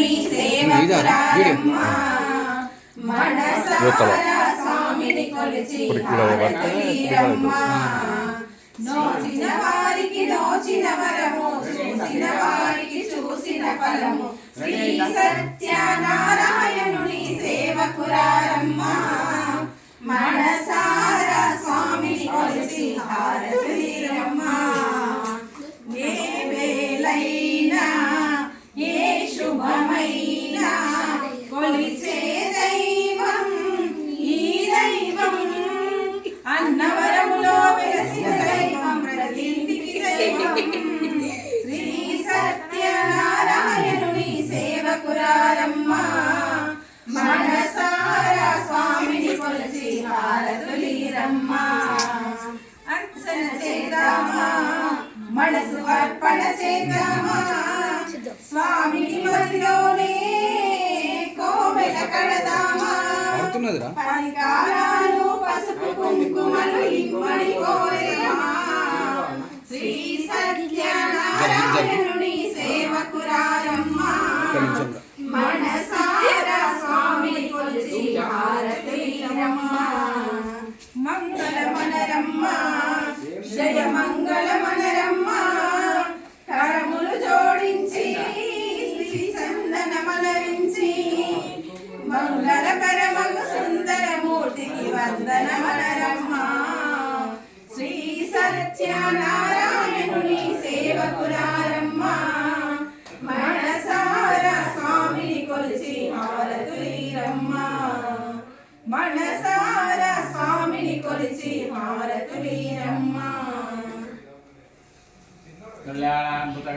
నీ సేవకురారమ్మా మనసారా స్వామిని కొలిచి హారతులీరమ్మా నోచిన వారికి నోచిన వరము చూసిన వారికి చూసిన ఫలము శ్రీ సత్యనారాయణుని సేవకురారమ్మా మనసారా స్వామిని కొలిచి హారతులీరమ్మా ఏ వేళైనా ఏ శుభమైనా కొలిచే దైవం ఈ దైవం అన్నవరములో వెలసిన దైవం ప్రతి ఇంటికి దైవం శ్రీ సత్యనారాయణుని సేవకురారమ్మా మనసారా స్వామిని కొలిచి హారతులీరమ్మా అర్చన చేద్దామా మనసు అర్పణ చేద్దామా స్వామిని మదిలోనే కోవెల కడదామా పరికారాలు పసుపు కుంకుమలు ఇమ్మడి కోరెదమా శ్రీ సత్యనారాయణుని సేవకురారమ్మా మనసారా స్వామిని కొలిచి హారతులీరమ్మా మంగళమనరమ్మా జయ మంగళమనరమ్మా కరములు జోడించి శ్రీ చందనమలరించి మంగళకరమగు సుందరమూర్తికి వందనమనరమ్మా శ్రీ సత్యనారాయణుని సేవకురారమ్మా మనసారా స్వామిని కొలిచి హారతులీరమ్మా మనసారా స్వామిని కొలిచి హారతులీరమ్మా